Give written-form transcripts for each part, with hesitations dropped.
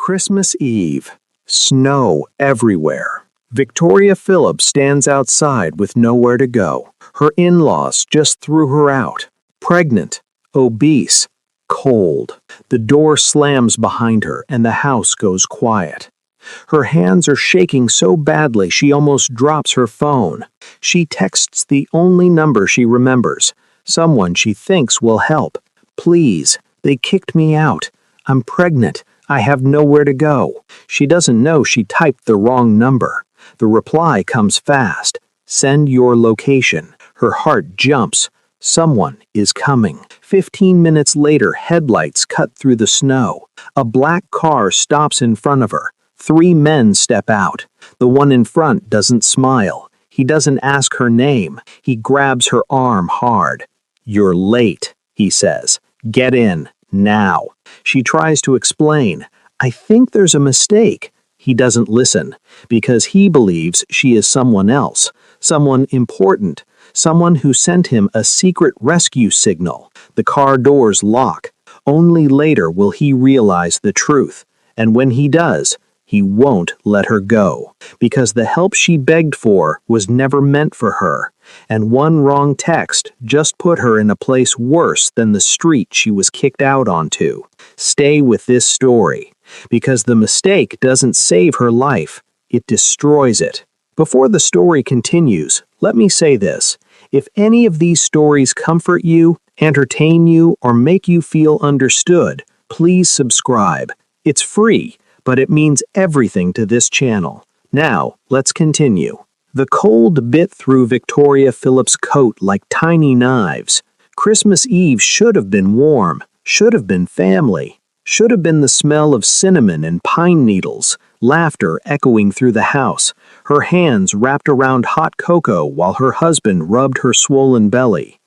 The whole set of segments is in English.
Christmas Eve. Snow everywhere. Victoria Phillips stands outside with nowhere to go. Her in-laws just threw her out. Pregnant, obese, cold. The door slams behind her and the house goes quiet. Her hands are shaking so badly she almost drops her phone. She texts the only number she remembers. Someone she thinks will help. Please, they kicked me out. I'm pregnant. I have nowhere to go. She doesn't know she typed the wrong number. The reply comes fast. Send your location. Her heart jumps. Someone is coming. 15 minutes later, headlights cut through the snow. A black car stops in front of her. 3 men step out. The one in front doesn't smile. He doesn't ask her name. He grabs her arm hard. You're late, he says. Get in, now. She tries to explain. I think there's a mistake. He doesn't listen, because he believes she is someone else, someone important, someone who sent him a secret rescue signal. The car doors lock. Only later will he realize the truth, and when he does, he won't let her go, because the help she begged for was never meant for her, and one wrong text just put her in a place worse than the street she was kicked out onto. Stay with this story, because the mistake doesn't save her life, it destroys it. Before the story continues, let me say this. If any of these stories comfort you, entertain you, or make you feel understood, please subscribe. It's free, but it means everything to this channel. Now, let's continue. The cold bit through Victoria Phillips' coat like tiny knives. Christmas Eve should have been warm, should have been family, should have been the smell of cinnamon and pine needles, laughter echoing through the house, her hands wrapped around hot cocoa while her husband rubbed her swollen belly.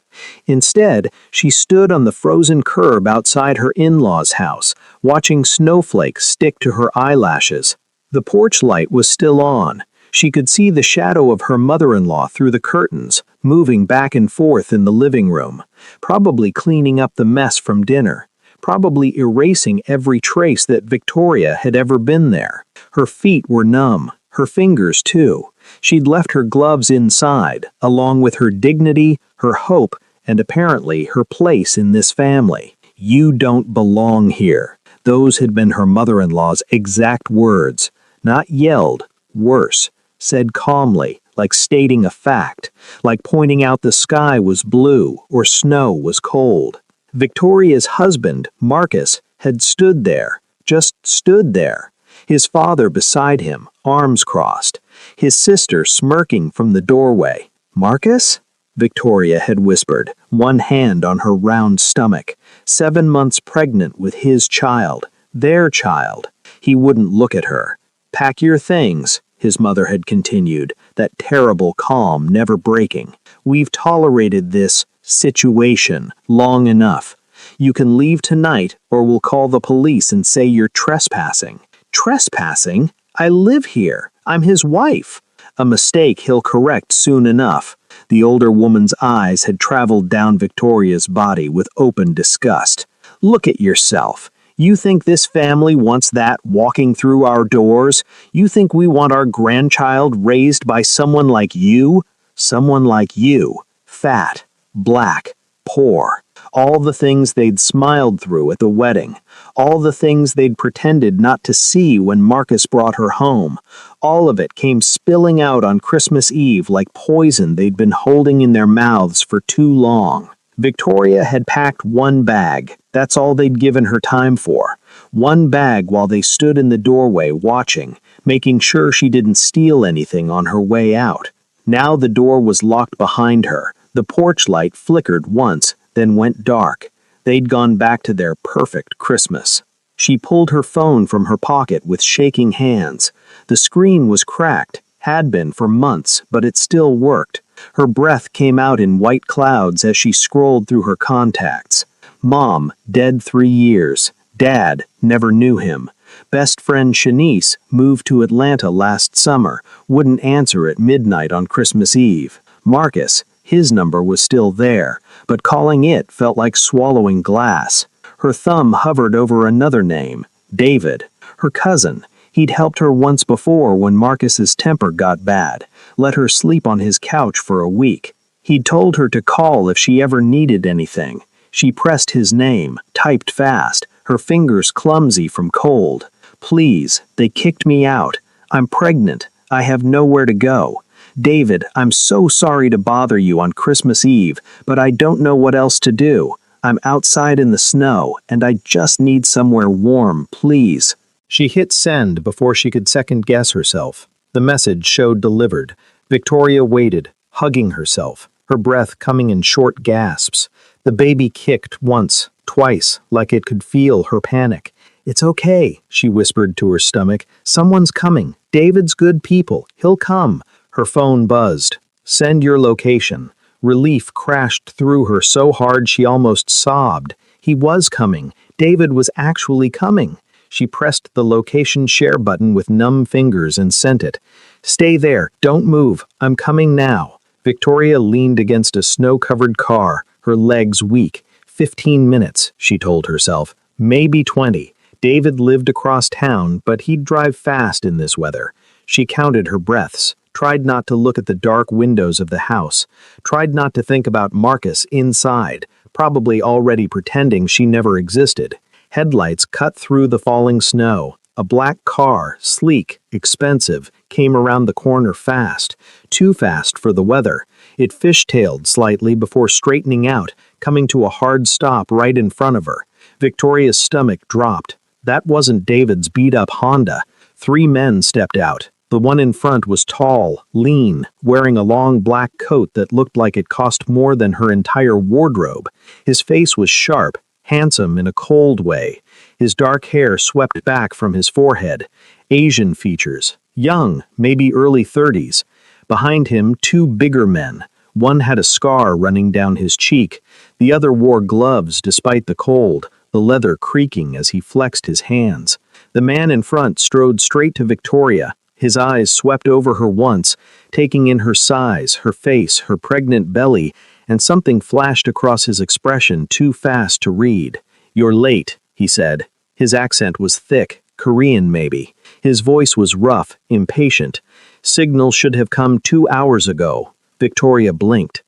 Instead, she stood on the frozen curb outside her in-laws' house, watching snowflakes stick to her eyelashes. The porch light was still on. She could see the shadow of her mother-in-law through the curtains, moving back and forth in the living room, probably cleaning up the mess from dinner, probably erasing every trace that Victoria had ever been there. Her feet were numb, her fingers too. She'd left her gloves inside, along with her dignity, her hope, and apparently her place in this family. You don't belong here. Those had been her mother-in-law's exact words. Not yelled, worse, said calmly, like stating a fact, like pointing out the sky was blue or snow was cold. Victoria's husband, Marcus, had stood there, just stood there. His father beside him, arms crossed. His sister smirking from the doorway. Marcus? Victoria had whispered, one hand on her round stomach. 7 months pregnant with his child, their child. He wouldn't look at her. Pack your things, his mother had continued, that terrible calm never breaking. We've tolerated this situation long enough. You can leave tonight or we'll call the police and say you're trespassing. Trespassing? I live here. I'm his wife. A mistake he'll correct soon enough. The older woman's eyes had traveled down Victoria's body with open disgust. Look at yourself. You think this family wants that walking through our doors? You think we want our grandchild raised by someone like you? Someone like you. Fat, black, poor. All the things they'd smiled through at the wedding. All the things they'd pretended not to see when Marcus brought her home. All of it came spilling out on Christmas Eve like poison they'd been holding in their mouths for too long. Victoria had packed one bag. That's all they'd given her time for. One bag while they stood in the doorway watching, making sure she didn't steal anything on her way out. Now the door was locked behind her. The porch light flickered once, then went dark. They'd gone back to their perfect Christmas. She pulled her phone from her pocket with shaking hands. The screen was cracked, had been for months, but it still worked. Her breath came out in white clouds as she scrolled through her contacts. Mom, dead 3 years. Dad, never knew him. Best friend Shanice moved to Atlanta last summer, wouldn't answer at midnight on Christmas Eve. Marcus, his number was still there, but calling it felt like swallowing glass. Her thumb hovered over another name, David. Her cousin. He'd helped her once before when Marcus's temper got bad, let her sleep on his couch for a week. He'd told her to call if she ever needed anything. She pressed his name, typed fast, her fingers clumsy from cold. Please, they kicked me out. I'm pregnant. I have nowhere to go. David, I'm so sorry to bother you on Christmas Eve, but I don't know what else to do. I'm outside in the snow, and I just need somewhere warm, please. She hit send before she could second-guess herself. The message showed delivered. Victoria waited, hugging herself, her breath coming in short gasps. The baby kicked once, twice, like it could feel her panic. It's okay, she whispered to her stomach. Someone's coming. David's good people. He'll come. Her phone buzzed. Send your location. Relief crashed through her so hard she almost sobbed. He was coming. David was actually coming. She pressed the location share button with numb fingers and sent it. Stay there. Don't move. I'm coming now. Victoria leaned against a snow-covered car, her legs weak. 15 minutes, she told herself. Maybe 20. David lived across town, but he'd drive fast in this weather. She counted her breaths, tried not to look at the dark windows of the house, tried not to think about Marcus inside, probably already pretending she never existed. Headlights cut through the falling snow. A black car, sleek, expensive, came around the corner fast, too fast for the weather. It fishtailed slightly before straightening out, coming to a hard stop right in front of her. Victoria's stomach dropped. That wasn't David's beat-up Honda. 3 men stepped out. The one in front was tall, lean, wearing a long black coat that looked like it cost more than her entire wardrobe. His face was sharp, handsome in a cold way. His dark hair swept back from his forehead. Asian features. Young, maybe early 30s. Behind him, 2 bigger men. One had a scar running down his cheek. The other wore gloves despite the cold, the leather creaking as he flexed his hands. The man in front strode straight to Victoria. His eyes swept over her once, taking in her size, her face, her pregnant belly, and something flashed across his expression too fast to read. You're late, he said. His accent was thick, Korean maybe. His voice was rough, impatient. Signal should have come 2 hours ago. Victoria blinked.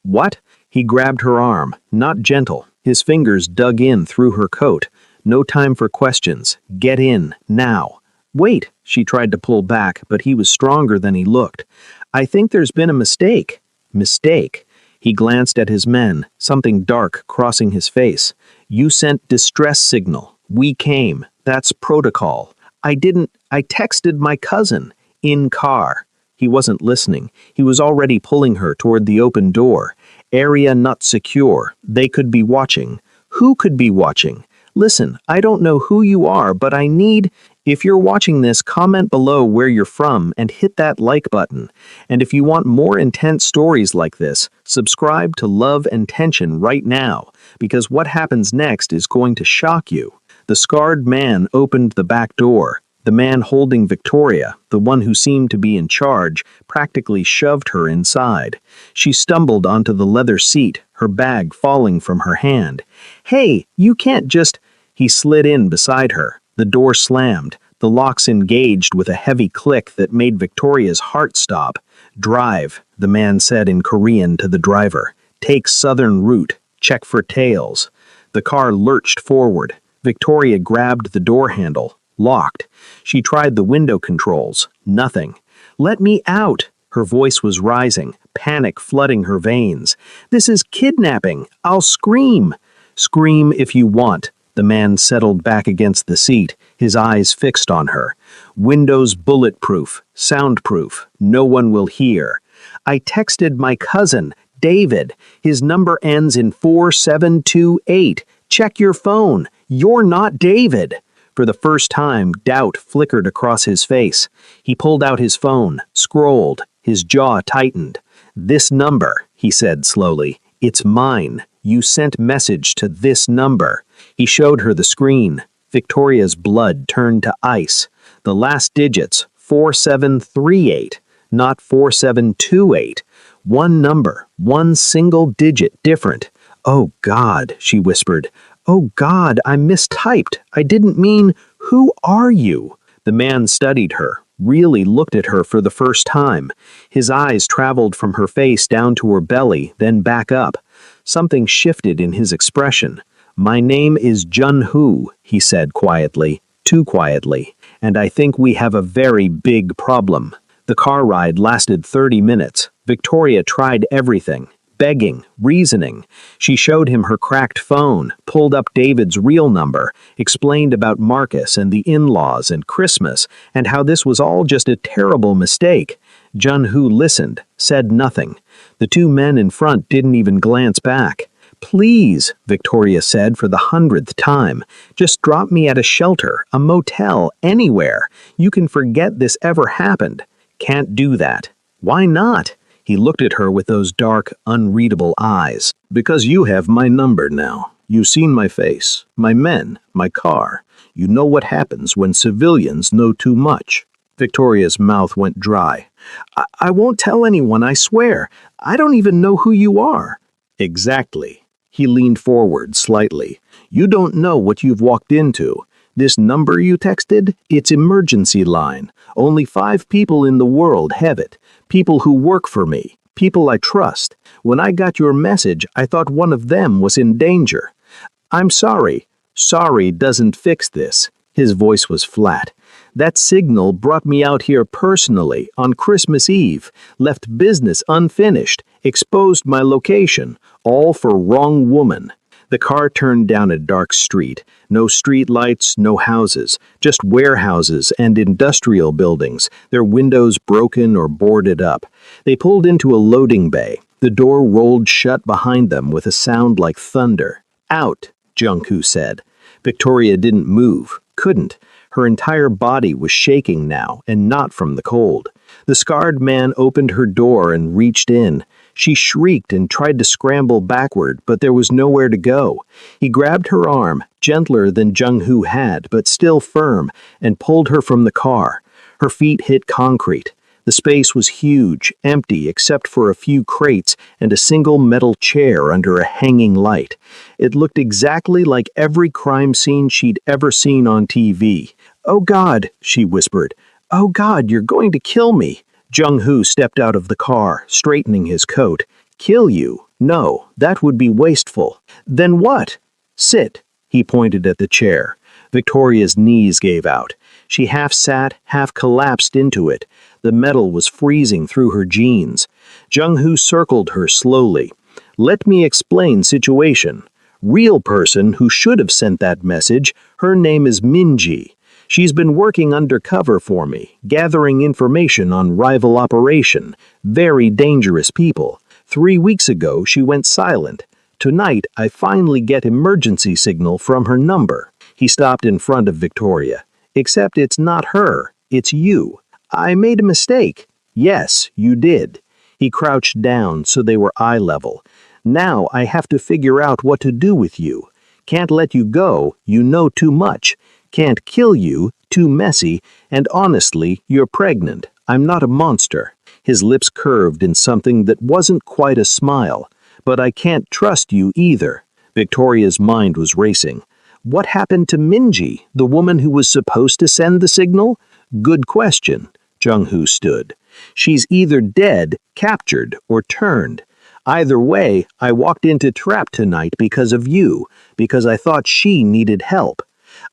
What? He grabbed her arm, not gentle. His fingers dug in through her coat. No time for questions. Get in, now. Wait, she tried to pull back, but he was stronger than he looked. I think there's been a mistake. Mistake? He glanced at his men, something dark crossing his face. You sent distress signal. We came. That's protocol. I texted my cousin. In car. He wasn't listening. He was already pulling her toward the open door. Area not secure. They could be watching. Who could be watching? Listen, I don't know who you are, but I need... If you're watching this, comment below where you're from and hit that like button. And if you want more intense stories like this, subscribe to Love and Tension right now, because what happens next is going to shock you. The scarred man opened the back door. The man holding Victoria, the one who seemed to be in charge, practically shoved her inside. She stumbled onto the leather seat, her bag falling from her hand. Hey, you can't just... He slid in beside her. The door slammed. The locks engaged with a heavy click that made Victoria's heart stop. Drive, the man said in Korean to the driver. Take southern route. Check for tails. The car lurched forward. Victoria grabbed the door handle. Locked. She tried the window controls. Nothing. Let me out. Her voice was rising, panic flooding her veins. This is kidnapping. I'll scream. Scream if you want. The man settled back against the seat, his eyes fixed on her. Windows bulletproof, soundproof, no one will hear. I texted my cousin, David. His number ends in 4728. Check your phone. You're not David. For the first time, doubt flickered across his face. He pulled out his phone, scrolled, his jaw tightened. This number, he said slowly. It's mine. You sent message to this number. He showed her the screen. Victoria's blood turned to ice. The last digits, 4738, not 4728. One number, one single digit different. Oh God, she whispered. Oh God, I mistyped. I didn't mean... Who are you?" The man studied her, really looked at her for the first time. His eyes traveled from her face down to her belly, then back up. Something shifted in his expression. "My name is Jun-Hoo," he said quietly, too quietly, "and I think we have a very big problem." The car ride lasted 30 minutes. Victoria tried everything. Begging, reasoning. She showed him her cracked phone, pulled up David's real number, explained about Marcus and the in-laws and Christmas, and how this was all just a terrible mistake. Jun-Hoo listened, said nothing. The two men in front didn't even glance back. "Please," Victoria said for the 100th time, "just drop me at a shelter, a motel, anywhere. You can forget this ever happened." "Can't do that." "Why not?" He looked at her with those dark, unreadable eyes. "Because you have my number now. You've seen my face, my men, my car. You know what happens when civilians know too much." Victoria's mouth went dry. I won't tell anyone, I swear. I don't even know who you are." "Exactly." He leaned forward slightly. "You don't know what you've walked into. This number you texted, it's emergency line. Only 5 people in the world have it. People who work for me. People I trust. When I got your message, I thought one of them was in danger. I'm sorry. Sorry doesn't fix this." His voice was flat. "That signal brought me out here personally on Christmas Eve, left business unfinished, exposed my location, all for wrong woman." The car turned down a dark street. No street lights, no houses, just warehouses and industrial buildings, their windows broken or boarded up. They pulled into a loading bay. The door rolled shut behind them with a sound like thunder. "Out," Jung-Hoo said. Victoria didn't move, couldn't. Her entire body was shaking now, and not from the cold. The scarred man opened her door and reached in. She shrieked and tried to scramble backward, but there was nowhere to go. He grabbed her arm, gentler than Jung-Hoo had, but still firm, and pulled her from the car. Her feet hit concrete. The space was huge, empty except for a few crates and a single metal chair under a hanging light. It looked exactly like every crime scene she'd ever seen on TV. "Oh God," she whispered. "Oh God, you're going to kill me." Jung-Hoo stepped out of the car, straightening his coat. "Kill you? No, that would be wasteful." "Then what?" "Sit." He pointed at the chair. Victoria's knees gave out. She half sat, half collapsed into it. The metal was freezing through her jeans. Jung-Hoo circled her slowly. "Let me explain situation. Real person who should have sent that message, her name is Minji. She's been working undercover for me, gathering information on rival operation. Very dangerous people. 3 weeks ago, she went silent. Tonight, I finally get emergency signal from her number." He stopped in front of Victoria. "Except it's not her, it's you. I made a mistake." "Yes, you did." He crouched down so they were eye level. "Now I have to figure out what to do with you. Can't let you go, you know too much. Can't kill you, too messy, and honestly, you're pregnant. I'm not a monster." His lips curved in something that wasn't quite a smile. "But I can't trust you either." Victoria's mind was racing. What happened to Minji, the woman who was supposed to send the signal? Good question. Jung-Hoo stood. "She's either dead, captured, or turned. Either way, I walked into trap tonight because of you, because I thought she needed help."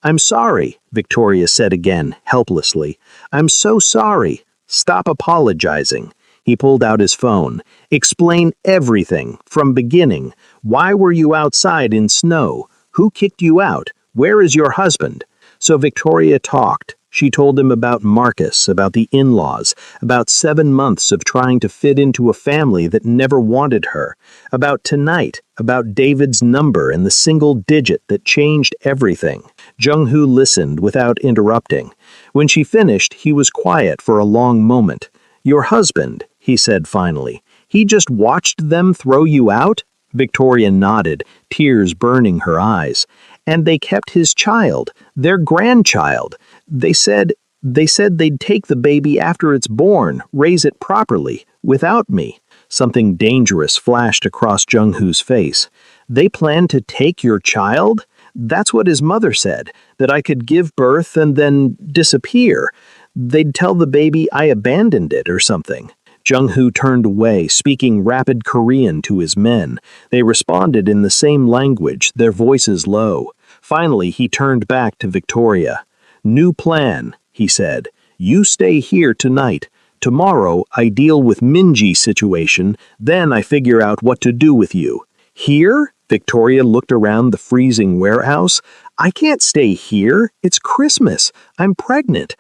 "I'm sorry," Victoria said again, helplessly. "I'm so sorry." "Stop apologizing." He pulled out his phone. "Explain everything, from beginning. Why were you outside in snow? Who kicked you out? Where is your husband?" So Victoria talked. She told him about Marcus, about the in-laws, about 7 months of trying to fit into a family that never wanted her, about tonight, about David's number and the single digit that changed everything. Jung-Hoo listened without interrupting. When she finished, he was quiet for a long moment. "Your husband," he said finally, "he just watched them throw you out?" Victoria nodded, tears burning her eyes. "And they kept his child, their grandchild. They said they'd take the baby after it's born, raise it properly, without me." Something dangerous flashed across Jung-Hoo's face. "They plan to take your child? That's what his mother said, that I could give birth and then disappear. They'd tell the baby I abandoned it or something. Jung-hoo turned away, speaking rapid Korean to his men. They responded in the same language, their voices low. Finally, he turned back to Victoria. "New plan," he said. "You stay here tonight. Tomorrow, I deal with Minji's situation, then I figure out what to do with you." "Here?" Victoria looked around the freezing warehouse. "I can't stay here. It's Christmas. I'm pregnant.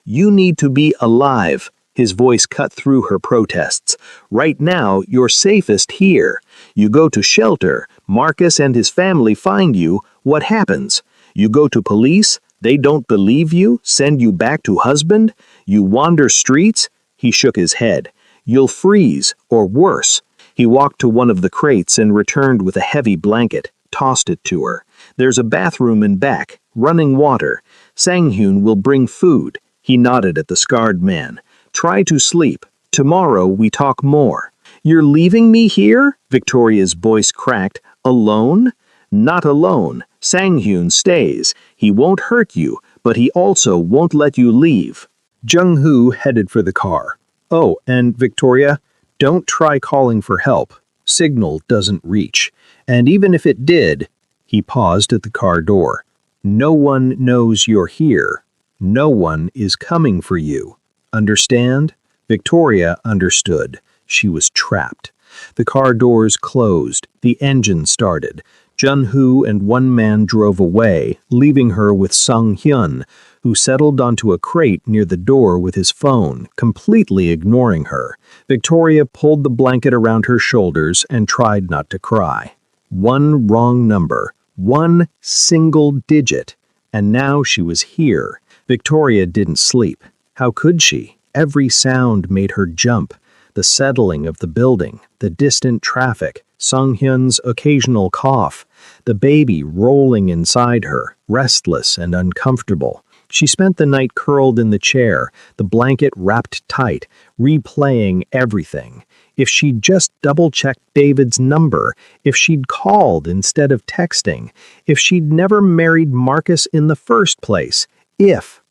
You need to be alive." His voice cut through her protests. "Right now, you're safest here. You go to shelter, Marcus and his family find you, what happens? You go to police, they don't believe you, send you back to husband? You wander streets?" He shook his head. "You'll freeze, or worse." He walked to one of the crates and returned with a heavy blanket, tossed it to her. "There's a bathroom in back, running water. Sang-hyun will bring food." He nodded at the scarred man. "Try to sleep. Tomorrow we talk more." "You're leaving me here?" Victoria's voice cracked. "Alone?" "Not alone. Sang-hyun stays. He won't hurt you, but he also won't let you leave." Jung-hoo headed for the car. "Oh, and Victoria, don't try calling for help. Signal doesn't reach. And even if it did," he paused at the car door, "no one knows you're here. No one is coming for you. Understand?" Victoria understood. She was trapped. The car doors closed. The engine started. Jun-hoo and one man drove away, leaving her with Sung-hyun, who settled onto a crate near the door with his phone, completely ignoring her. Victoria pulled the blanket around her shoulders and tried not to cry. One wrong number. One single digit. And now she was here. Victoria didn't sleep. How could she? Every sound made her jump. The settling of the building, the distant traffic, Sung-hyun's occasional cough, the baby rolling inside her, restless and uncomfortable. She spent the night curled in the chair, the blanket wrapped tight, replaying everything. If she'd just double-checked David's number, if she'd called instead of texting, if she'd never married Marcus in the first place. If.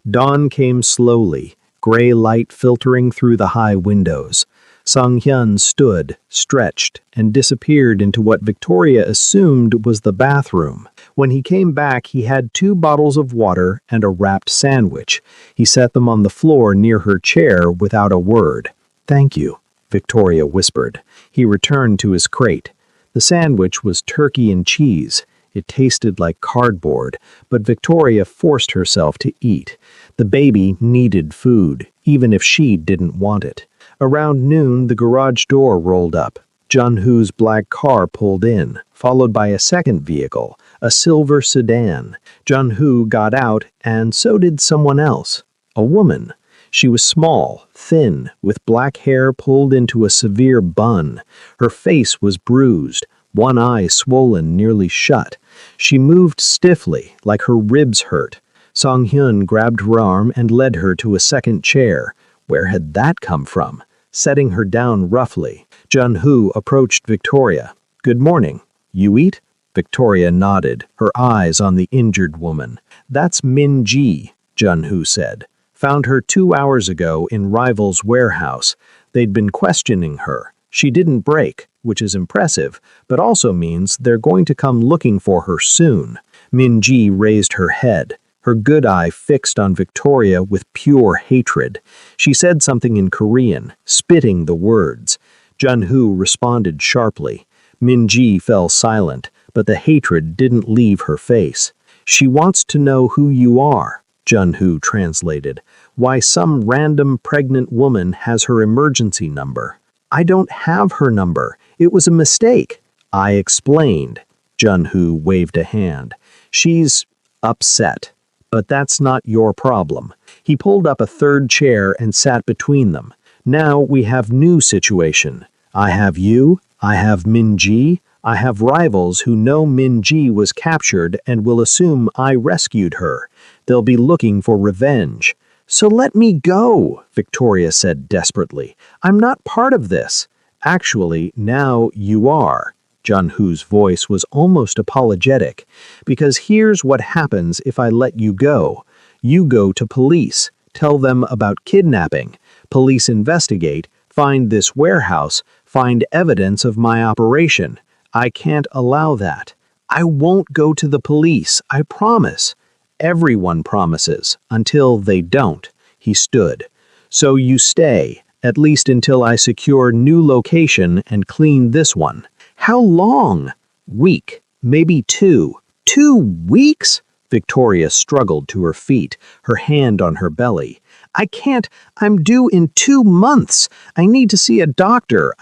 Dawn came slowly, gray light filtering through the high windows. Sung-hyun stood, stretched, and disappeared into what Victoria assumed was the bathroom. When he came back, he had 2 bottles of water and a wrapped sandwich. He set them on the floor near her chair without a word. "Thank you," Victoria whispered. He returned to his crate. The sandwich was turkey and cheese. It tasted like cardboard, but Victoria forced herself to eat. The baby needed food, even if she didn't want it. Around noon, the garage door rolled up. Jun-hoo's black car pulled in, followed by a second vehicle, a silver sedan. Jun-hoo got out, and so did someone else. A woman. She was small, thin, with black hair pulled into a severe bun. Her face was bruised, one eye swollen nearly shut. She moved stiffly, like her ribs hurt. Sung-hyun grabbed her arm and led her to a second chair. Where had that come from? Setting her down roughly, Jun-hoo approached Victoria. "Good morning. You eat?" Victoria nodded, her eyes on the injured woman. "That's Min-ji," Jun-hoo said. "Found her 2 hours ago in Rival's warehouse. They'd been questioning her. She didn't break, which is impressive, but also means they're going to come looking for her soon." Min-ji raised her head, her good eye fixed on Victoria with pure hatred. She said something in Korean, spitting the words. Jun-hoo responded sharply. Min-ji fell silent, but the hatred didn't leave her face. "She wants to know who you are," Jun-hoo translated. "Why some random pregnant woman has her emergency number." "I don't have her number. It was a mistake." "I explained." Jun-hoo waved a hand. "She's upset. But that's not your problem." He pulled up a third chair and sat between them. "Now we have new situation. I have you, I have Min-ji, I have rivals who know Min-ji was captured and will assume I rescued her. They'll be looking for revenge." "So let me go," Victoria said desperately. "I'm not part of this." "Actually, now you are." Jun-Hoo's voice was almost apologetic. Because here's what happens if I let you go. You go to police, tell them about kidnapping. Police investigate, find this warehouse, find evidence of my operation. I can't allow that. I won't go to the police, I promise. Everyone promises, until they don't. He stood. So you stay, at least until I secure new location and clean this one. How long? Week, maybe 2. 2 weeks? Victoria struggled to her feet, her hand on her belly. I can't. I'm due in 2 months. I need to see a doctor.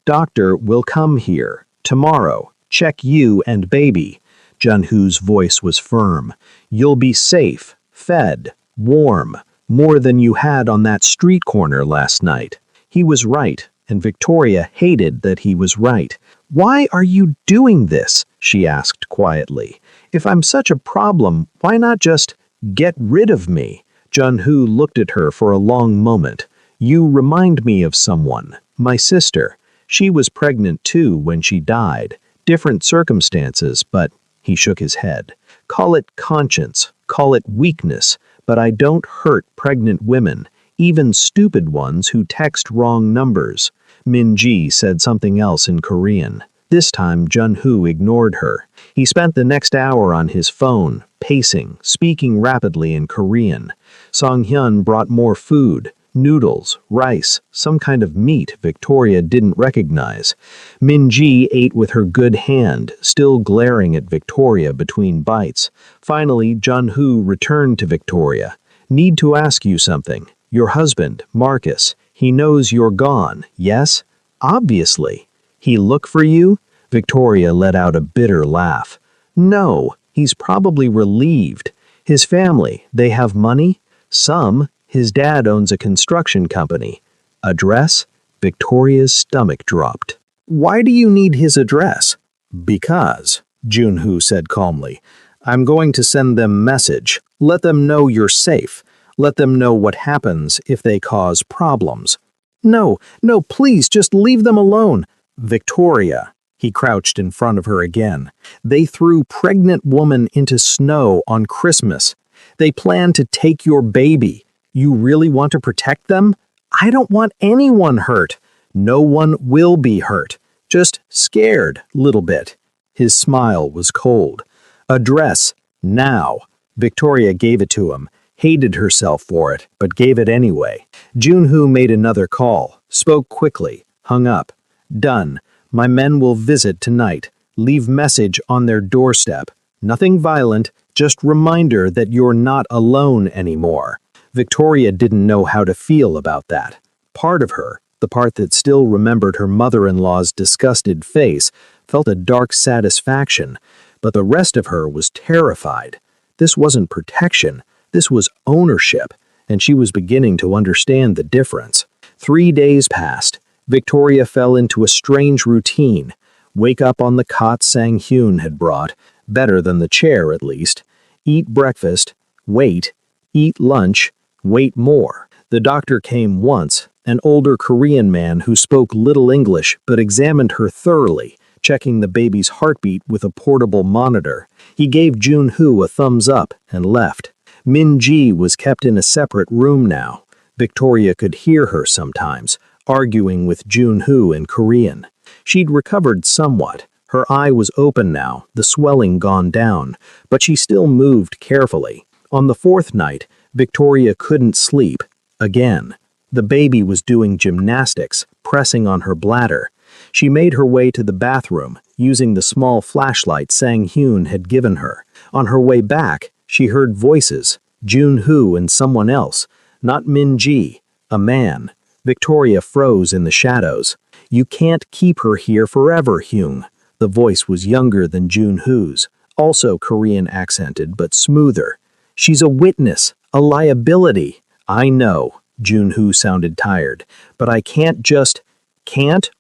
Doctor will come here. Tomorrow. Check you and baby. Jun-Hoo's voice was firm. You'll be safe, fed, warm, more than you had on that street corner last night. He was right, and Victoria hated that he was right. Why are you doing this? She asked quietly. If I'm such a problem, why not just get rid of me? Jun-Hoo looked at her for a long moment. You remind me of someone, my sister. She was pregnant too when she died. Different circumstances, but he shook his head. Call it conscience, call it weakness, but I don't hurt pregnant women, even stupid ones who text wrong numbers. Min-ji said something else in Korean. This time Jun-Hoo ignored her. He spent the next hour on his phone, pacing, speaking rapidly in Korean. Song-hyun brought more food. Noodles, rice, some kind of meat Victoria didn't recognize. Min-ji ate with her good hand, still glaring at Victoria between bites. Finally, Jun-Hoo returned to Victoria. Need to ask you something. Your husband, Marcus, he knows you're gone, yes? Obviously. He look for you? Victoria let out a bitter laugh. No, he's probably relieved. His family, they have money? Some. His dad owns a construction company. Address? Victoria's stomach dropped. Why do you need his address? Because, Jun-Hoo said calmly. I'm going to send them message. Let them know you're safe. Let them know what happens if they cause problems. No, please, just leave them alone. Victoria. He crouched in front of her again. They threw pregnant woman into snow on Christmas. They plan to take your baby. You really want to protect them? I don't want anyone hurt. No one will be hurt. Just scared, little bit. His smile was cold. Address, now. Victoria gave it to him, hated herself for it, but gave it anyway. Jun-Hoo made another call, spoke quickly, hung up. Done. My men will visit tonight. Leave message on their doorstep. Nothing violent, just reminder that you're not alone anymore. Victoria didn't know how to feel about that. Part of her, the part that still remembered her mother-in-law's disgusted face, felt a dark satisfaction, but the rest of her was terrified. This wasn't protection, this was ownership, and she was beginning to understand the difference. 3 days passed. Victoria fell into a strange routine. Wake up on the cot Sang-hyun had brought, better than the chair at least. Eat breakfast, wait, eat lunch, wait more. The doctor came once, an older Korean man who spoke little English but examined her thoroughly, checking the baby's heartbeat with a portable monitor. He gave Jun-Hoo a thumbs up and left. Min-ji was kept in a separate room now. Victoria could hear her sometimes, arguing with Jun-Hoo in Korean. She'd recovered somewhat. Her eye was open now, the swelling gone down, but she still moved carefully. On the 4th night, Victoria couldn't sleep. Again. The baby was doing gymnastics, pressing on her bladder. She made her way to the bathroom, using the small flashlight Sang-hyun had given her. On her way back, she heard voices, Jun-Hoo and someone else, not Min-ji, a man. Victoria froze in the shadows. You can't keep her here forever, Hyung. The voice was younger than Jun-Hoo's, also Korean accented but smoother. She's a witness, a liability. I know, Jun-Hoo sounded tired, but I can't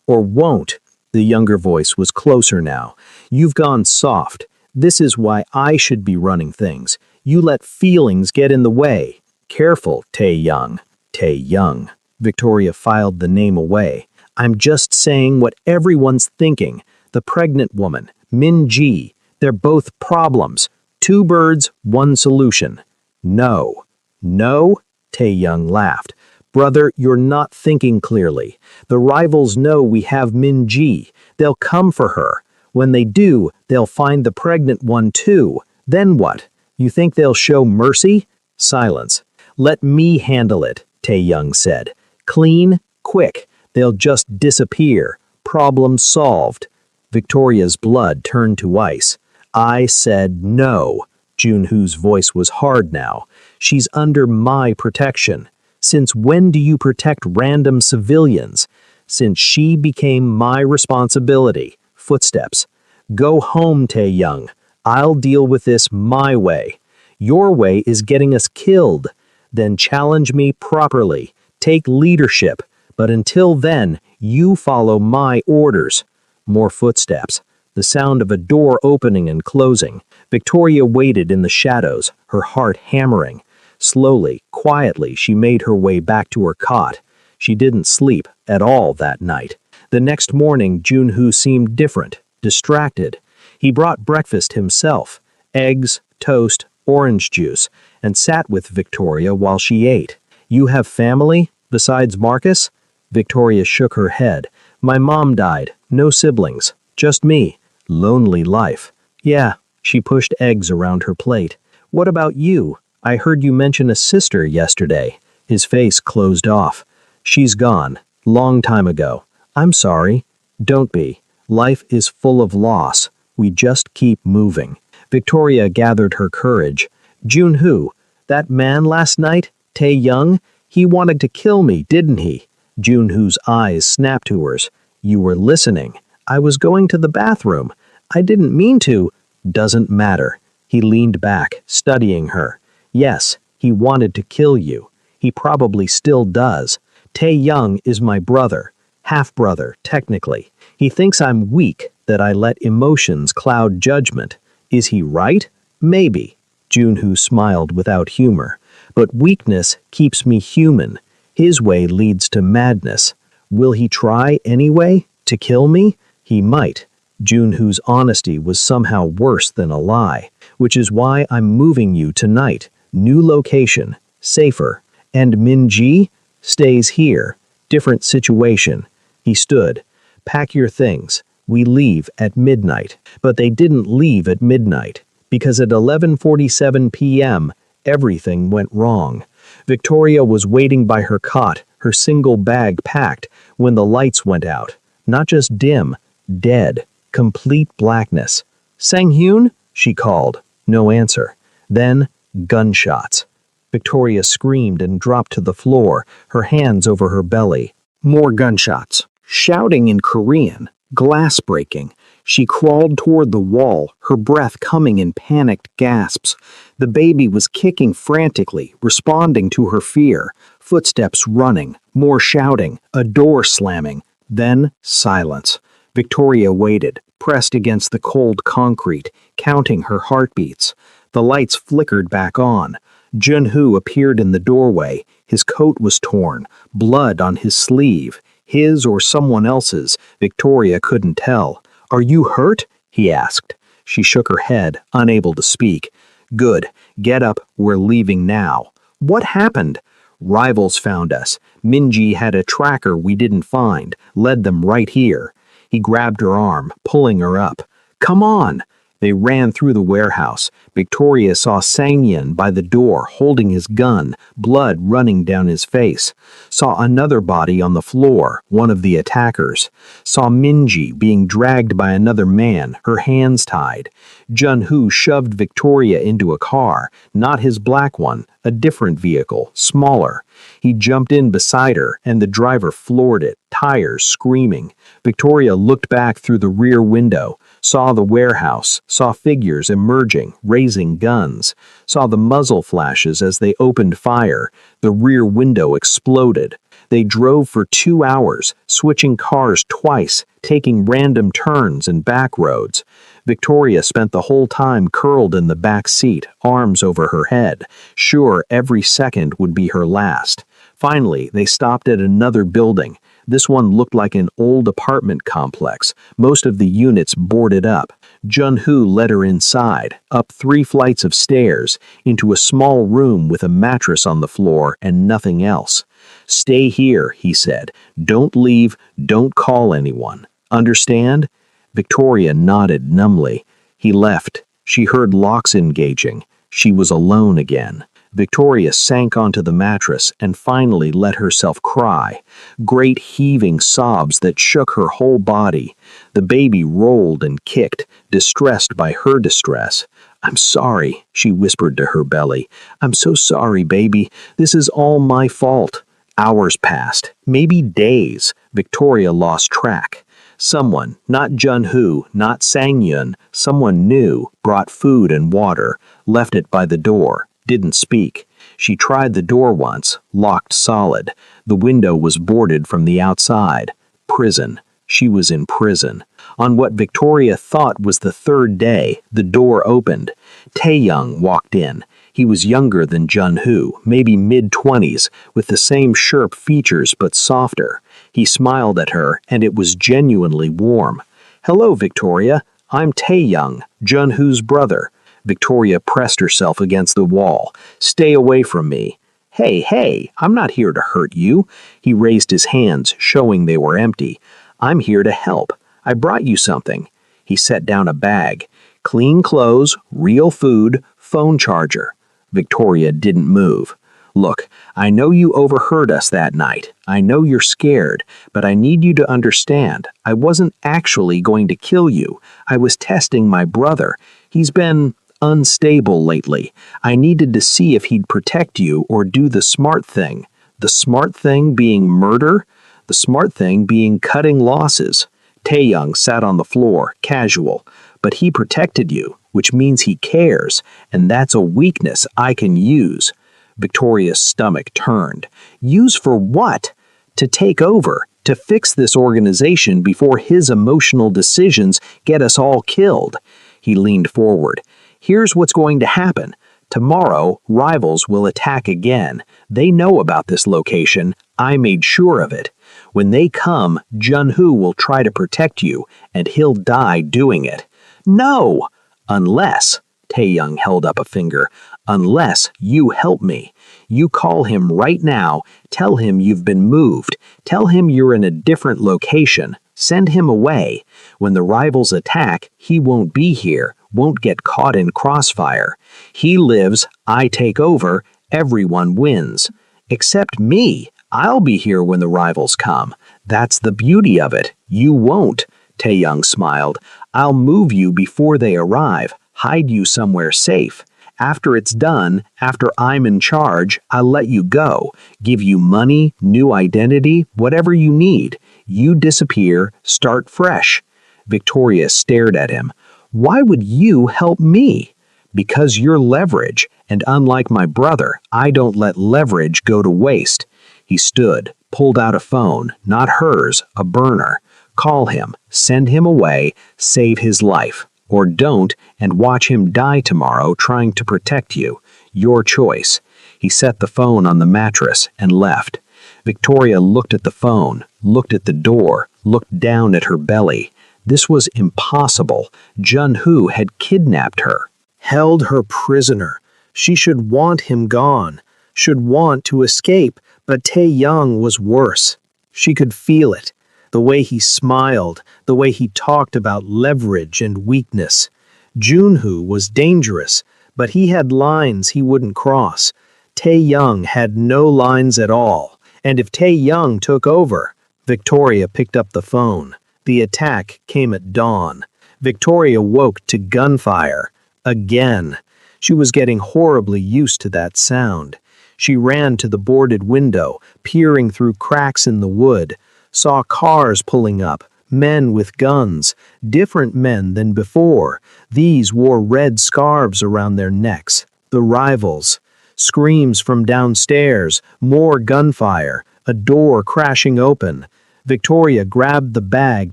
or won't. The younger voice was closer now. You've gone soft. This is why I should be running things. You let feelings get in the way. Careful, Tae-young. Tae-young. Victoria filed the name away. I'm just saying what everyone's thinking. The pregnant woman, Min Ji. They're both problems. Two birds, one solution. No. No? Tae-young laughed. Brother, you're not thinking clearly. The rivals know we have Min Ji. They'll come for her. When they do, they'll find the pregnant one too. Then what? You think they'll show mercy? Silence. Let me handle it, Tae-young said. Clean, quick. They'll just disappear. Problem solved. Victoria's blood turned to ice. I said no. Junhoo's voice was hard now. She's under my protection. Since when do you protect random civilians? Since she became my responsibility. Footsteps. Go home, Tae-young. I'll deal with this my way. Your way is getting us killed. Then challenge me properly. Take leadership. But until then, you follow my orders. More footsteps. The sound of a door opening and closing. Victoria waited in the shadows, her heart hammering. Slowly, quietly, she made her way back to her cot. She didn't sleep at all that night. The next morning, Junhoo seemed different, distracted. He brought breakfast himself, eggs, toast, orange juice, and sat with Victoria while she ate. You have family, besides Marcus? Victoria shook her head. My mom died, no siblings, just me. Lonely life. Yeah, she pushed eggs around her plate. What about you? I heard you mention a sister yesterday. His face closed off. She's gone. Long time ago. I'm sorry. Don't be. Life is full of loss. We just keep moving. Victoria gathered her courage. Junhoo, that man last night, Tae-young, he wanted to kill me, didn't he? Junhoo's eyes snapped to hers. You were listening. I was going to the bathroom. I didn't mean to. Doesn't matter. He leaned back, studying her. Yes, he wanted to kill you. He probably still does. Tae-young is my brother. Half-brother, technically. He thinks I'm weak, that I let emotions cloud judgment. Is he right? Maybe. Junhoo smiled without humor. But weakness keeps me human. His way leads to madness. Will he try anyway? To kill me? He might. Junhoo's honesty was somehow worse than a lie, which is why I'm moving you tonight. New location, safer. And Min Ji stays here. Different situation. He stood. Pack your things. We leave at midnight. But they didn't leave at midnight, because at 11:47 p.m., everything went wrong. Victoria was waiting by her cot, her single bag packed, when the lights went out. Not just dim, dead, complete blackness. Sang-hyun? She called. No answer. Then, gunshots. Victoria screamed and dropped to the floor, her hands over her belly. More gunshots. Shouting in Korean. Glass breaking. She crawled toward the wall, her breath coming in panicked gasps. The baby was kicking frantically, responding to her fear. Footsteps running, more shouting, a door slamming. Then, silence. Victoria waited, pressed against the cold concrete, counting her heartbeats. The lights flickered back on. Junhoo appeared in the doorway. His coat was torn, blood on his sleeve. His or someone else's, Victoria couldn't tell. Are you hurt? He asked. She shook her head, unable to speak. Good. Get up. We're leaving now. What happened? Rivals found us. Min Ji had a tracker we didn't find, led them right here. He grabbed her arm, pulling her up. Come on! They ran through the warehouse. Victoria saw Sang-hyun by the door, holding his gun, blood running down his face. Saw another body on the floor, one of the attackers. Saw Min Ji being dragged by another man, her hands tied. Junhoo shoved Victoria into a car, not his black one, a different vehicle, smaller. He jumped in beside her, and the driver floored it, tires screaming. Victoria looked back through the rear window, saw the warehouse, saw figures emerging, raising guns, saw the muzzle flashes as they opened fire. The rear window exploded. They drove for 2 hours, switching cars twice, taking random turns and back roads. Victoria spent the whole time curled in the back seat, arms over her head, sure every second would be her last. Finally, they stopped at another building. This one looked like an old apartment complex, most of the units boarded up. Jun-Hoo led her inside, up 3 flights of stairs, into a small room with a mattress on the floor and nothing else. "Stay here," he said. "Don't leave, don't call anyone. Understand?" Victoria nodded numbly. He left. She heard locks engaging. She was alone again. Victoria sank onto the mattress and finally let herself cry. Great heaving sobs that shook her whole body. The baby rolled and kicked, distressed by her distress. "I'm sorry," she whispered to her belly. "I'm so sorry, baby. This is all my fault." Hours passed, maybe days. Victoria lost track. Someone, not Jun-Hoo, not Sang-Yun, someone new, brought food and water, left it by the door, didn't speak. She tried the door once, locked solid. The window was boarded from the outside. Prison. She was in prison. On what Victoria thought was the 3rd day, the door opened. Tae-young walked in. He was younger than Jun-Hoo, maybe mid-20s, with the same sharp features but softer. He smiled at her, and it was genuinely warm. "Hello, Victoria. I'm Tae-young, Jun-Hoo's brother." Victoria pressed herself against the wall. "Stay away from me." Hey, I'm not here to hurt you." He raised his hands, showing they were empty. "I'm here to help. I brought you something." He set down a bag. Clean clothes, real food, phone charger. Victoria didn't move. "Look, I know you overheard us that night. I know you're scared, but I need you to understand. I wasn't actually going to kill you. I was testing my brother. He's been unstable lately. I needed to see if he'd protect you or do the smart thing. The smart thing being murder? The smart thing being cutting losses." Tae-young sat on the floor, casual. "But he protected you, which means he cares, and that's a weakness I can use." Victoria's stomach turned. "Use for what?" "To take over, to fix this organization before his emotional decisions get us all killed." He leaned forward. "Here's what's going to happen. Tomorrow, rivals will attack again. They know about this location. I made sure of it. When they come, Jun-Hoo will try to protect you, and he'll die doing it." "No! Unless," Tae-young held up a finger, "unless you help me. You call him right now, tell him you've been moved, tell him you're in a different location, send him away. When the rivals attack, he won't be here, won't get caught in crossfire. He lives, I take over, everyone wins. Except me. I'll be here when the rivals come. That's the beauty of it. You won't." Tae-young smiled. "I'll move you before they arrive, hide you somewhere safe. After it's done, after I'm in charge, I'll let you go, give you money, new identity, whatever you need. You disappear, start fresh." Victoria stared at him. "Why would you help me?" "Because you're leverage, and unlike my brother, I don't let leverage go to waste." He stood, pulled out a phone, not hers, a burner. "Call him, send him away, save his life. Or don't, and watch him die tomorrow trying to protect you. Your choice." He set the phone on the mattress and left. Victoria looked at the phone, looked at the door, looked down at her belly. This was impossible. Jun-Hoo had kidnapped her, held her prisoner. She should want him gone, should want to escape, but Tae-young was worse. She could feel it. The way he smiled, the way he talked about leverage and weakness. Jun-Hoo was dangerous, but he had lines he wouldn't cross. Tae-young had no lines at all, and if Tae-young took over, Victoria picked up the phone. The attack came at dawn. Victoria woke to gunfire. Again. She was getting horribly used to that sound. She ran to the boarded window, peering through cracks in the wood. Saw cars pulling up, men with guns, different men than before. These wore red scarves around their necks. The rivals. Screams from downstairs, more gunfire, a door crashing open. Victoria grabbed the bag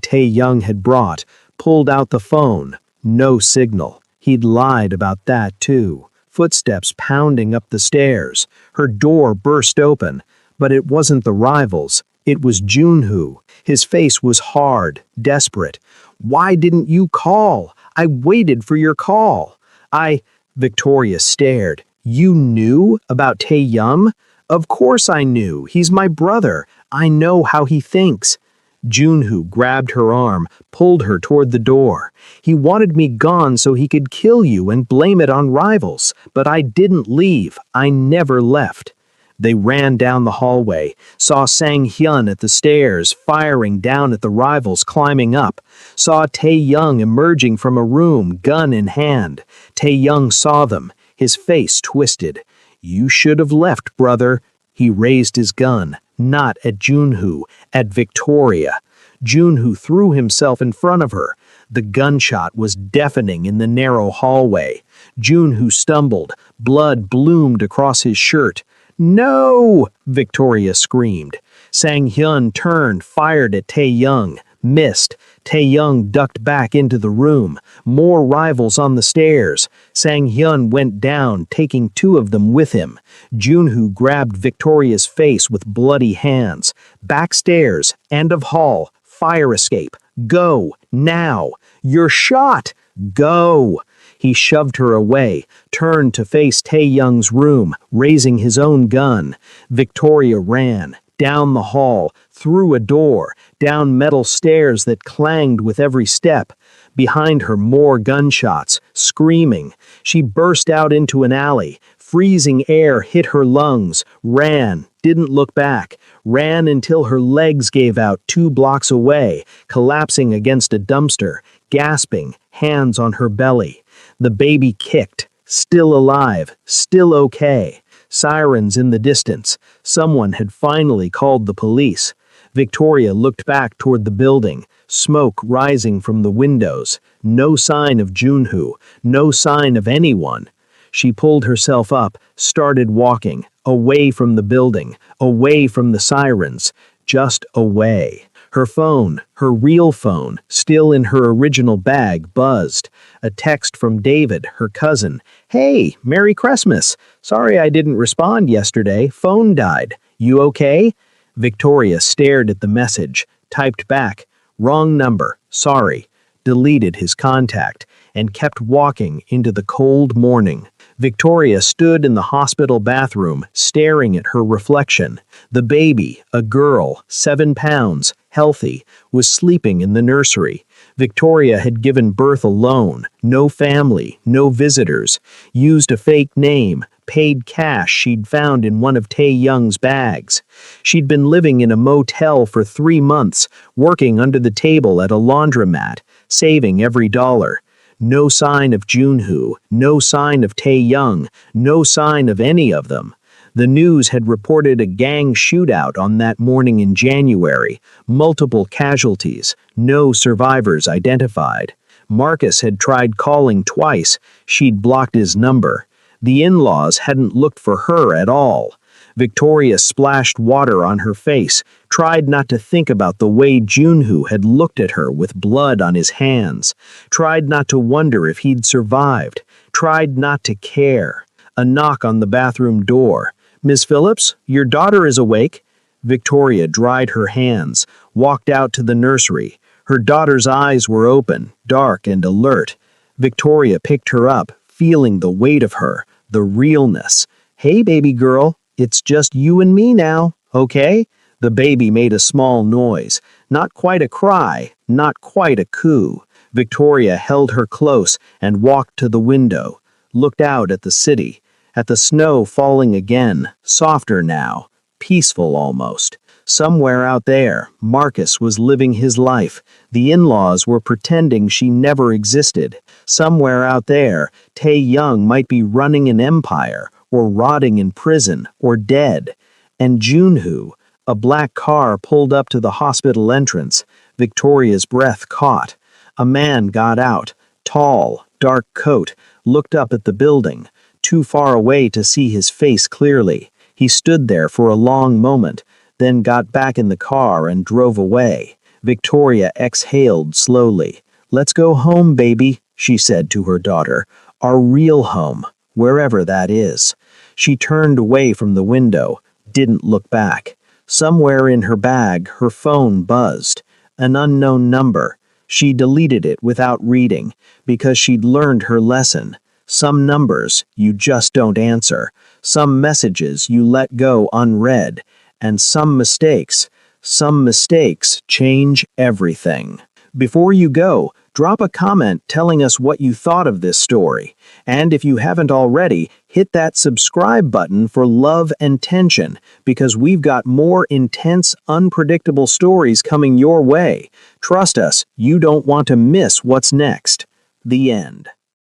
Tae-young had brought, pulled out the phone. No signal. He'd lied about that too. Footsteps pounding up the stairs. Her door burst open, but it wasn't the rivals. It was Junho. His face was hard, desperate. "Why didn't you call? I waited for your call." Victoria stared. "You knew about Tae-young?" "Of course I knew. He's my brother. I know how he thinks." Junho grabbed her arm, pulled her toward the door. "He wanted me gone so he could kill you and blame it on rivals. But I didn't leave. I never left." They ran down the hallway, saw Sang-hyun at the stairs, firing down at the rivals climbing up, saw Tae-young emerging from a room, gun in hand. Tae-young saw them, his face twisted. "You should have left, brother." He raised his gun, not at Junho, at Victoria. Junho threw himself in front of her. The gunshot was deafening in the narrow hallway. Junho stumbled, blood bloomed across his shirt. "No!" Victoria screamed. Sang-hyun turned, fired at Tae-young, missed. Tae-young ducked back into the room. More rivals on the stairs. Sang-hyun went down, taking two of them with him. Junho grabbed Victoria's face with bloody hands. "Backstairs, end of hall, fire escape. Go, now. You're shot. Go." He shoved her away, turned to face Tae-young's room, raising his own gun. Victoria ran, down the hall, through a door, down metal stairs that clanged with every step. Behind her, more gunshots, screaming. She burst out into an alley. Freezing air hit her lungs, ran, didn't look back, ran until her legs gave out 2 blocks away, collapsing against a dumpster, gasping, hands on her belly. The baby kicked, still alive, still okay. Sirens in the distance. Someone had finally called the police. Victoria looked back toward the building, smoke rising from the windows. No sign of Junho, no sign of anyone. She pulled herself up, started walking, away from the building, away from the sirens, just away. Her phone, her real phone, still in her original bag, buzzed. A text from David, her cousin. "Hey, Merry Christmas. Sorry I didn't respond yesterday. Phone died. You okay?" Victoria stared at the message, typed back, "Wrong number, sorry," deleted his contact, and kept walking into the cold morning. Victoria stood in the hospital bathroom, staring at her reflection. The baby, a girl, 7 pounds, healthy, was sleeping in the nursery. Victoria had given birth alone, no family, no visitors, used a fake name, paid cash she'd found in one of Tae-young's bags. She'd been living in a motel for 3 months, working under the table at a laundromat, saving every dollar. No sign of Junho, no sign of Tae-young, no sign of any of them. The news had reported a gang shootout on that morning in January, multiple casualties, no survivors identified. Marcus had tried calling twice, she'd blocked his number. The in-laws hadn't looked for her at all. Victoria splashed water on her face, tried not to think about the way Junho had looked at her with blood on his hands, tried not to wonder if he'd survived, tried not to care. A knock on the bathroom door. "Miss Phillips, your daughter is awake." Victoria dried her hands, walked out to the nursery. Her daughter's eyes were open, dark and alert. Victoria picked her up, feeling the weight of her, the realness. "Hey, baby girl, it's just you and me now, okay?" The baby made a small noise, not quite a cry, not quite a coo. Victoria held her close and walked to the window, looked out at the city, at the snow falling again, softer now, peaceful almost. Somewhere out there, Marcus was living his life. The in-laws were pretending she never existed. Somewhere out there, Tae-young might be running an empire, or rotting in prison, or dead. And Junho, a black car pulled up to the hospital entrance. Victoria's breath caught. A man got out, tall, dark coat, looked up at the building, too far away to see his face clearly. He stood there for a long moment, then got back in the car and drove away. Victoria exhaled slowly. "Let's go home, baby," she said to her daughter. "Our real home, wherever that is." She turned away from the window, didn't look back. Somewhere in her bag, her phone buzzed. An unknown number. She deleted it without reading, because she'd learned her lesson. Some numbers you just don't answer. Some messages you let go unread. And some mistakes change everything. Before you go, drop a comment telling us what you thought of this story. And if you haven't already, hit that subscribe button for love and tension, because we've got more intense, unpredictable stories coming your way. Trust us, you don't want to miss what's next. The end.